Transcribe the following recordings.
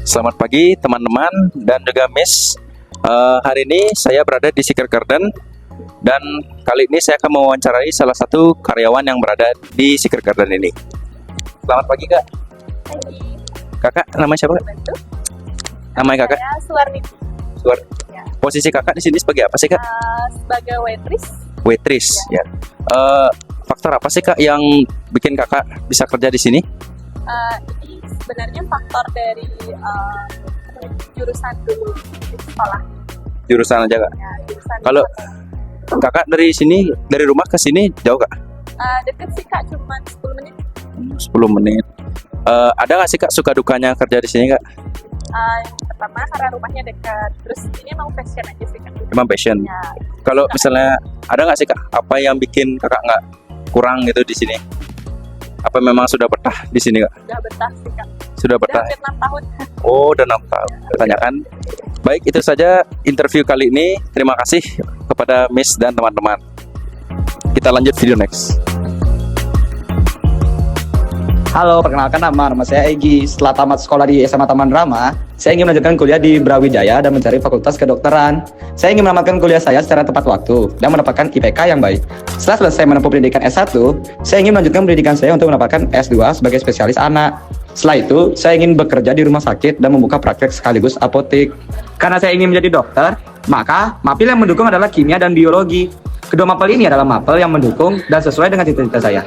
Selamat pagi teman-teman dan juga Miss. Hari ini saya berada di Secret Garden dan kali ini saya akan mewawancarai salah satu karyawan yang berada di Secret Garden ini. Selamat pagi Kak. Pagi. Kakak namanya siapa? Bantu. Namanya Kakak? Saya Suwarni. Ya. Posisi Kakak di sini sebagai apa sih Kak? Sebagai waitress. Waitress ya. Faktor apa sih Kak yang bikin Kakak bisa kerja di sini? Ini sebenarnya faktor dari jurusan dulu di sekolah. Jurusan aja Kak. Ya, jurusan. Kalau Kakak dari sini, dari rumah ke sini jauh Kak? Deket sih Kak, cuma 10 menit. 10 menit. Ada nggak sih Kak suka dukanya kerja di sini Kak? Yang pertama karena rumahnya dekat. Terus ini emang passion aja sih Kak. Emang passion. Ya, Kalau misalnya ada nggak sih Kak apa yang bikin Kakak nggak kurang gitu di sini? Apa memang sudah betah di sini Kak? udah betah sih Kak. Sudah Udah betah. hampir 6 tahun. Oh, udah 6 tahun. Tanyakan. Baik, itu saja interview kali ini. Terima kasih kepada Miss dan teman-teman. Kita lanjut video next. Halo, perkenalkan nama saya Egi. Setelah tamat sekolah di SMA Taman Rama, saya ingin melanjutkan kuliah di Brawijaya dan mencari fakultas kedokteran. Saya ingin menamatkan kuliah saya secara tepat waktu dan mendapatkan IPK yang baik. Setelah selesai menempuh pendidikan S1, saya ingin melanjutkan pendidikan saya untuk mendapatkan S2 sebagai spesialis anak. Setelah itu, saya ingin bekerja di rumah sakit dan membuka praktek sekaligus apotek. Karena saya ingin menjadi dokter, maka mapil yang mendukung adalah kimia dan biologi. Kedua mapel ini adalah mapel yang mendukung dan sesuai dengan cita-cita saya.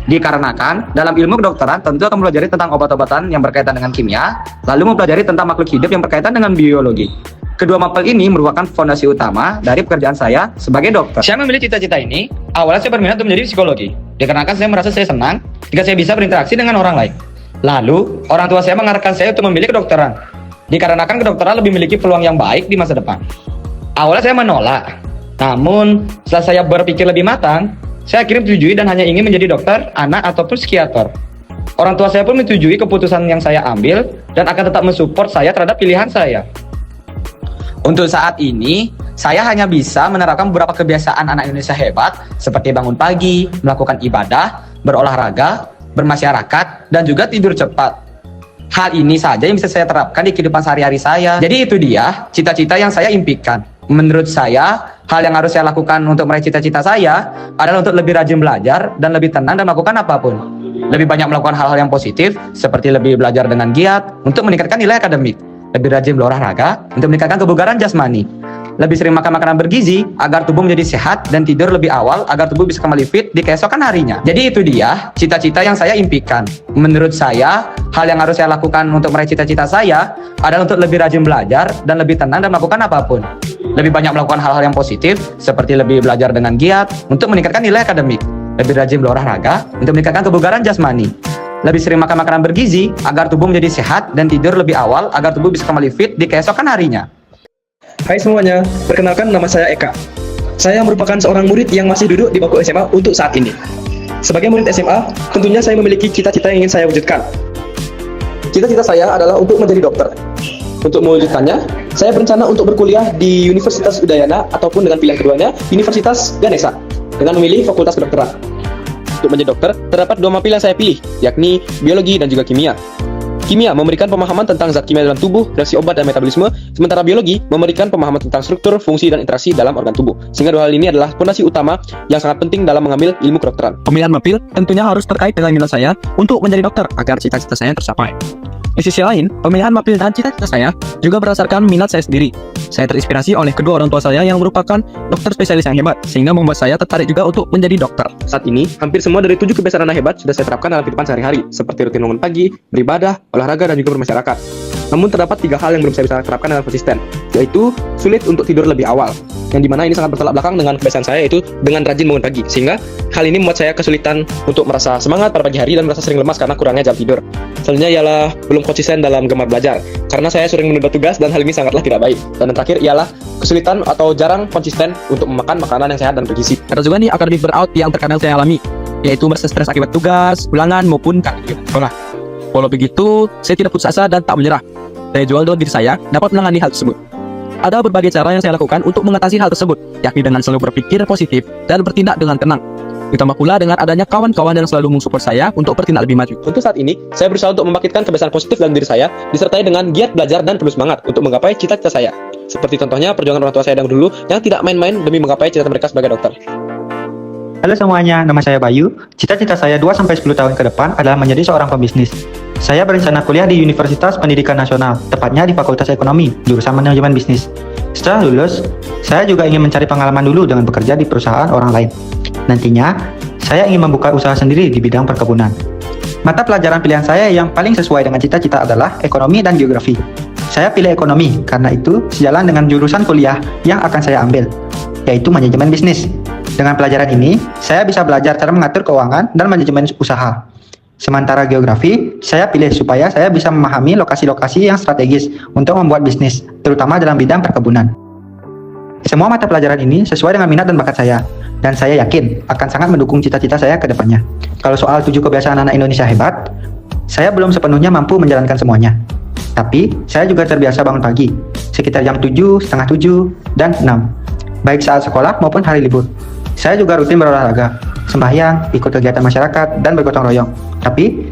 Dikarenakan dalam ilmu kedokteran tentu akan mempelajari tentang obat-obatan yang berkaitan dengan kimia, lalu mempelajari tentang makhluk hidup yang berkaitan dengan biologi. Kedua mapel ini merupakan fondasi utama dari pekerjaan saya sebagai dokter. Saya memilih cita-cita ini, awalnya saya berminat untuk menjadi psikologi. Dikarenakan saya merasa saya senang jika saya bisa berinteraksi dengan orang lain. Lalu, orang tua saya mengarahkan saya untuk memilih kedokteran. Dikarenakan kedokteran lebih memiliki peluang yang baik di masa depan. Awalnya saya menolak. Namun, setelah saya berpikir lebih matang, saya akhirnya menyetujui dan hanya ingin menjadi dokter, anak, ataupun psikiater. Orang tua saya pun menyetujui keputusan yang saya ambil dan akan tetap mensupport saya terhadap pilihan saya. Untuk saat ini, saya hanya bisa menerapkan beberapa kebiasaan anak Indonesia hebat seperti bangun pagi, melakukan ibadah, berolahraga, bermasyarakat, dan juga tidur cepat. Hal ini saja yang bisa saya terapkan di kehidupan sehari-hari saya. Jadi itu dia cita-cita yang saya impikan. Menurut saya, hal yang harus saya lakukan untuk meraih cita-cita saya adalah untuk lebih rajin belajar dan lebih tenang dan melakukan apapun. Lebih banyak melakukan hal-hal yang positif, seperti lebih belajar dengan giat untuk meningkatkan nilai akademik. Lebih rajin berolahraga untuk meningkatkan kebugaran jasmani. Lebih sering makan makanan bergizi agar tubuh menjadi sehat dan tidur lebih awal agar tubuh bisa kembali fit di keesokan harinya. Jadi itu dia cita-cita yang saya impikan. Menurut saya, hal yang harus saya lakukan untuk meraih cita-cita saya adalah untuk lebih rajin belajar dan lebih tenang dan melakukan apapun. Lebih banyak melakukan hal-hal yang positif seperti lebih belajar dengan giat untuk meningkatkan nilai akademik. Lebih rajin berolahraga untuk meningkatkan kebugaran jasmani. Lebih sering makan makanan bergizi agar tubuh menjadi sehat dan tidur lebih awal agar tubuh bisa kembali fit di keesokan harinya. Hai semuanya, perkenalkan nama saya Eka. Saya merupakan seorang murid yang masih duduk di bangku SMA untuk saat ini. Sebagai murid SMA, tentunya saya memiliki cita-cita yang ingin saya wujudkan. Cita-cita saya adalah untuk menjadi dokter. Untuk mewujudkannya, saya berencana untuk berkuliah di Universitas Udayana ataupun dengan pilihan keduanya, Universitas Ganesha, dengan memilih fakultas kedokteran. Untuk menjadi dokter, terdapat dua mapil yang saya pilih, yakni biologi dan juga kimia. Kimia memberikan pemahaman tentang zat kimia dalam tubuh, reaksi obat dan metabolisme, sementara biologi memberikan pemahaman tentang struktur, fungsi, dan interaksi dalam organ tubuh. Sehingga dua hal ini adalah fondasi utama yang sangat penting dalam mengambil ilmu kedokteran. Pemilihan mapil tentunya harus terkait dengan minat saya untuk menjadi dokter agar cita-cita saya tercapai. Di sisi lain, pemilihan mapil dan cita-cita saya juga berdasarkan minat saya sendiri. Saya terinspirasi oleh kedua orang tua saya yang merupakan dokter spesialis yang hebat, sehingga membuat saya tertarik juga untuk menjadi dokter. Saat ini, hampir semua dari 7 kebiasaan anak hebat sudah saya terapkan dalam kehidupan sehari-hari, seperti rutin bangun pagi, beribadah, olahraga, dan juga bermasyarakat. Namun terdapat 3 hal yang belum saya bisa terapkan dengan konsisten, yaitu sulit untuk tidur lebih awal, yang dimana ini sangat bertolak belakang dengan kebiasaan saya, yaitu dengan rajin bangun pagi, sehingga hal ini membuat saya kesulitan untuk merasa semangat pada pagi hari dan merasa sering lemas karena kurangnya jam tidur. Selanjutnya ialah belum konsisten dalam gemar belajar, karena saya sering menunda tugas dan hal ini sangatlah tidak baik. Dan yang terakhir ialah kesulitan atau jarang konsisten untuk memakan makanan yang sehat dan bergizi. Ada juga nih akademik burnout yang terkadang saya alami, yaitu merasa stres akibat tugas, ulangan maupun kegiatan sekolah. Walau begitu, saya tidak putus asa dan tak menyerah. Saya jual dalam diri saya dapat menangani hal tersebut. Ada berbagai cara yang saya lakukan untuk mengatasi hal tersebut, yakni dengan selalu berpikir positif dan bertindak dengan tenang. Ditambah pula dengan adanya kawan-kawan yang selalu mensupport saya untuk bertindak lebih maju. Untuk saat ini, saya berusaha untuk membangkitkan kebiasaan positif dalam diri saya, disertai dengan giat belajar dan penuh semangat untuk menggapai cita-cita saya. Seperti contohnya perjuangan orang tua saya dahulu yang tidak main-main demi menggapai cita-cita mereka sebagai dokter. Halo semuanya, nama saya Bayu. Cita-cita saya 2-10 tahun ke depan adalah menjadi seorang pebisnis. Saya berencana kuliah di Universitas Pendidikan Nasional, tepatnya di Fakultas Ekonomi, jurusan Manajemen Bisnis. Setelah lulus, saya juga ingin mencari pengalaman dulu dengan bekerja di perusahaan orang lain. Nantinya, saya ingin membuka usaha sendiri di bidang perkebunan. Mata pelajaran pilihan saya yang paling sesuai dengan cita-cita adalah ekonomi dan geografi. Saya pilih ekonomi karena itu sejalan dengan jurusan kuliah yang akan saya ambil, yaitu manajemen bisnis. Dengan pelajaran ini, saya bisa belajar cara mengatur keuangan dan manajemen usaha. Sementara geografi, saya pilih supaya saya bisa memahami lokasi-lokasi yang strategis untuk membuat bisnis, terutama dalam bidang perkebunan. Semua mata pelajaran ini sesuai dengan minat dan bakat saya, dan saya yakin akan sangat mendukung cita-cita saya ke depannya. Kalau soal 7 kebiasaan anak Indonesia hebat, saya belum sepenuhnya mampu menjalankan semuanya. Tapi, saya juga terbiasa bangun pagi, sekitar jam 7, setengah 7, dan 6, baik saat sekolah maupun hari libur. Saya juga rutin berolahraga, sembahyang, ikut kegiatan masyarakat, dan bergotong royong. Tapi,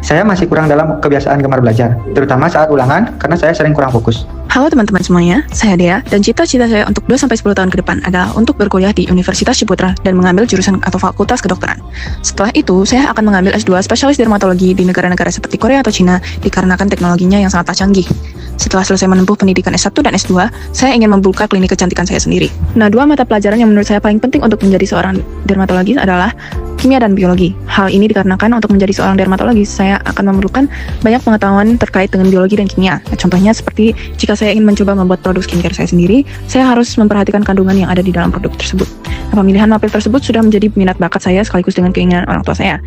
saya masih kurang dalam kebiasaan gemar belajar, terutama saat ulangan karena saya sering kurang fokus. Halo teman-teman semuanya, saya Dea, dan cita-cita saya untuk 2-10 tahun ke depan adalah untuk berkuliah di Universitas Ciputra dan mengambil jurusan atau fakultas kedokteran. Setelah itu, saya akan mengambil S2 spesialis dermatologi di negara-negara seperti Korea atau Cina dikarenakan teknologinya yang sangat canggih. Setelah selesai menempuh pendidikan S1 dan S2, saya ingin membuka klinik kecantikan saya sendiri. Nah, 2 mata pelajaran yang menurut saya paling penting untuk menjadi seorang dermatologis adalah kimia dan biologi. Hal ini dikarenakan untuk menjadi seorang dermatologis, saya akan memerlukan banyak pengetahuan terkait dengan biologi dan kimia. Nah, contohnya seperti jika saya ingin mencoba membuat produk skincare saya sendiri, saya harus memperhatikan kandungan yang ada di dalam produk tersebut. Nah, pemilihan mapel tersebut sudah menjadi minat bakat saya sekaligus dengan keinginan orang tua saya.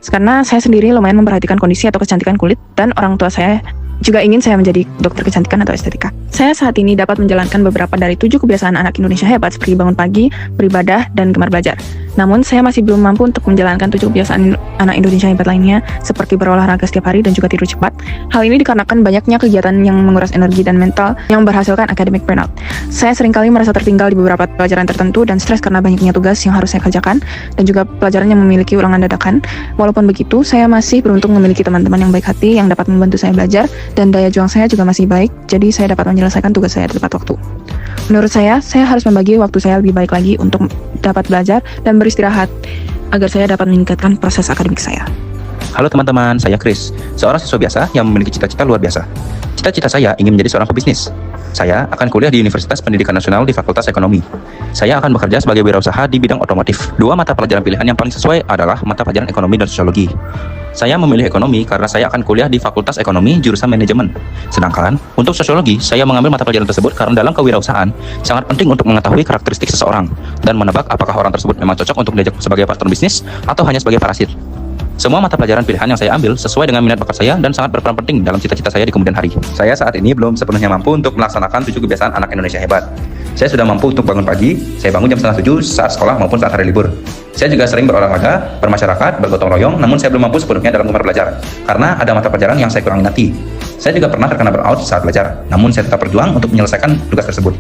Karena saya sendiri lumayan memperhatikan kondisi atau kecantikan kulit, dan orang tua saya juga ingin saya menjadi dokter kecantikan atau estetika. Saya saat ini dapat menjalankan beberapa dari 7 kebiasaan anak Indonesia hebat seperti bangun pagi, beribadah, dan gemar belajar. Namun, saya masih belum mampu untuk menjalankan 7 kebiasaan anak Indonesia hebat lainnya seperti berolahraga setiap hari dan juga tidur cepat. Hal ini dikarenakan banyaknya kegiatan yang menguras energi dan mental yang berhasilkan academic burnout. Saya seringkali merasa tertinggal di beberapa pelajaran tertentu dan stres karena banyaknya tugas yang harus saya kerjakan dan juga pelajaran yang memiliki ulangan dadakan. Walaupun begitu, saya masih beruntung memiliki teman-teman yang baik hati yang dapat membantu saya belajar dan daya juang saya juga masih baik, jadi saya dapat menyelesaikan tugas saya tepat waktu. Menurut saya harus membagi waktu saya lebih baik lagi untuk dapat belajar dan beristirahat agar saya dapat meningkatkan proses akademik saya. Halo teman-teman, saya Chris, seorang siswa biasa yang memiliki cita-cita luar biasa. Cita-cita saya ingin menjadi seorang pebisnis. Saya akan kuliah di Universitas Pendidikan Nasional di Fakultas Ekonomi. Saya akan bekerja sebagai wirausaha di bidang otomotif. 2 mata pelajaran pilihan yang paling sesuai adalah mata pelajaran ekonomi dan sosiologi. Saya memilih ekonomi karena saya akan kuliah di Fakultas Ekonomi jurusan manajemen. Sedangkan untuk sosiologi, saya mengambil mata pelajaran tersebut karena dalam kewirausahaan sangat penting untuk mengetahui karakteristik seseorang dan menebak apakah orang tersebut memang cocok untuk diajak sebagai partner bisnis atau hanya sebagai parasit. Semua mata pelajaran pilihan yang saya ambil sesuai dengan minat bakat saya dan sangat berperan penting dalam cita-cita saya di kemudian hari. Saya saat ini belum sepenuhnya mampu untuk melaksanakan 7 kebiasaan anak Indonesia hebat. Saya sudah mampu untuk bangun pagi, saya bangun jam setengah 7 saat sekolah maupun saat hari libur. Saya juga sering berolahraga, bermasyarakat, bergotong royong, namun saya belum mampu sepenuhnya dalam gemar belajar, karena ada mata pelajaran yang saya kurang minati. Saya juga pernah terkena burnout saat belajar, namun saya tetap berjuang untuk menyelesaikan tugas tersebut.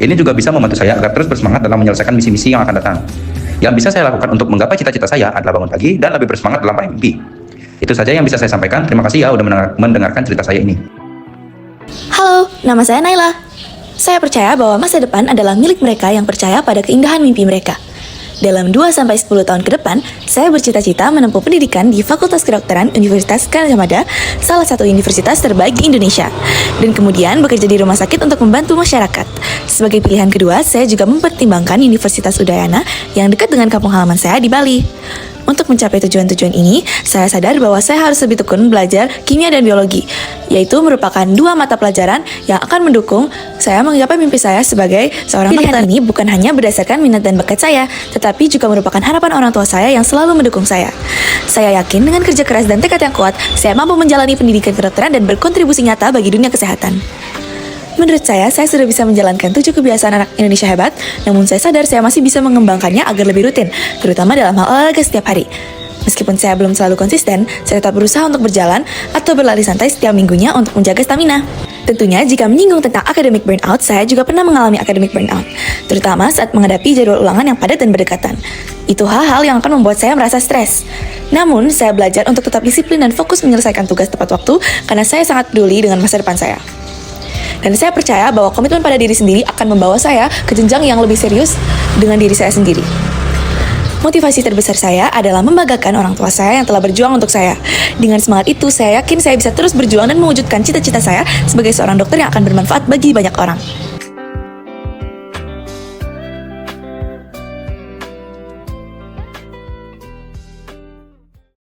Ini juga bisa membantu saya agar terus bersemangat dalam menyelesaikan misi-misi yang akan datang. Yang bisa saya lakukan untuk menggapai cita-cita saya adalah bangun pagi dan lebih bersemangat dalam meraih mimpi. Itu saja yang bisa saya sampaikan. Terima kasih ya udah mendengarkan cerita saya ini. Halo, nama saya Naila. Saya percaya bahwa masa depan adalah milik mereka yang percaya pada keindahan mimpi mereka. Dalam 2-10 tahun ke depan, saya bercita-cita menempuh pendidikan di Fakultas Kedokteran Universitas Gadjah Mada, salah satu universitas terbaik di Indonesia, dan kemudian bekerja di rumah sakit untuk membantu masyarakat. Sebagai pilihan kedua, saya juga mempertimbangkan Universitas Udayana yang dekat dengan kampung halaman saya di Bali. Untuk mencapai tujuan-tujuan ini, saya sadar bahwa saya harus lebih tekun belajar kimia dan biologi, yaitu merupakan 2 mata pelajaran yang akan mendukung saya menggapai mimpi saya sebagai seorang dokter. Pilihan ini bukan hanya berdasarkan minat dan bakat saya, tetapi juga merupakan harapan orang tua saya yang selalu mendukung saya. Saya yakin dengan kerja keras dan tekad yang kuat, saya mampu menjalani pendidikan kedokteran dan berkontribusi nyata bagi dunia kesehatan. Menurut saya sudah bisa menjalankan 7 kebiasaan anak Indonesia hebat, namun saya sadar saya masih bisa mengembangkannya agar lebih rutin, terutama dalam hal olahraga setiap hari. Meskipun saya belum selalu konsisten, saya tetap berusaha untuk berjalan atau berlari santai setiap minggunya untuk menjaga stamina. Tentunya jika menyinggung tentang academic burnout, saya juga pernah mengalami academic burnout, terutama saat menghadapi jadwal ulangan yang padat dan berdekatan. Itu hal-hal yang akan membuat saya merasa stres. Namun, saya belajar untuk tetap disiplin dan fokus menyelesaikan tugas tepat waktu karena saya sangat peduli dengan masa depan saya. Dan saya percaya bahwa komitmen pada diri sendiri akan membawa saya ke jenjang yang lebih serius dengan diri saya sendiri. Motivasi terbesar saya adalah membanggakan orang tua saya yang telah berjuang untuk saya. Dengan semangat itu, saya yakin saya bisa terus berjuang dan mewujudkan cita-cita saya sebagai seorang dokter yang akan bermanfaat bagi banyak orang.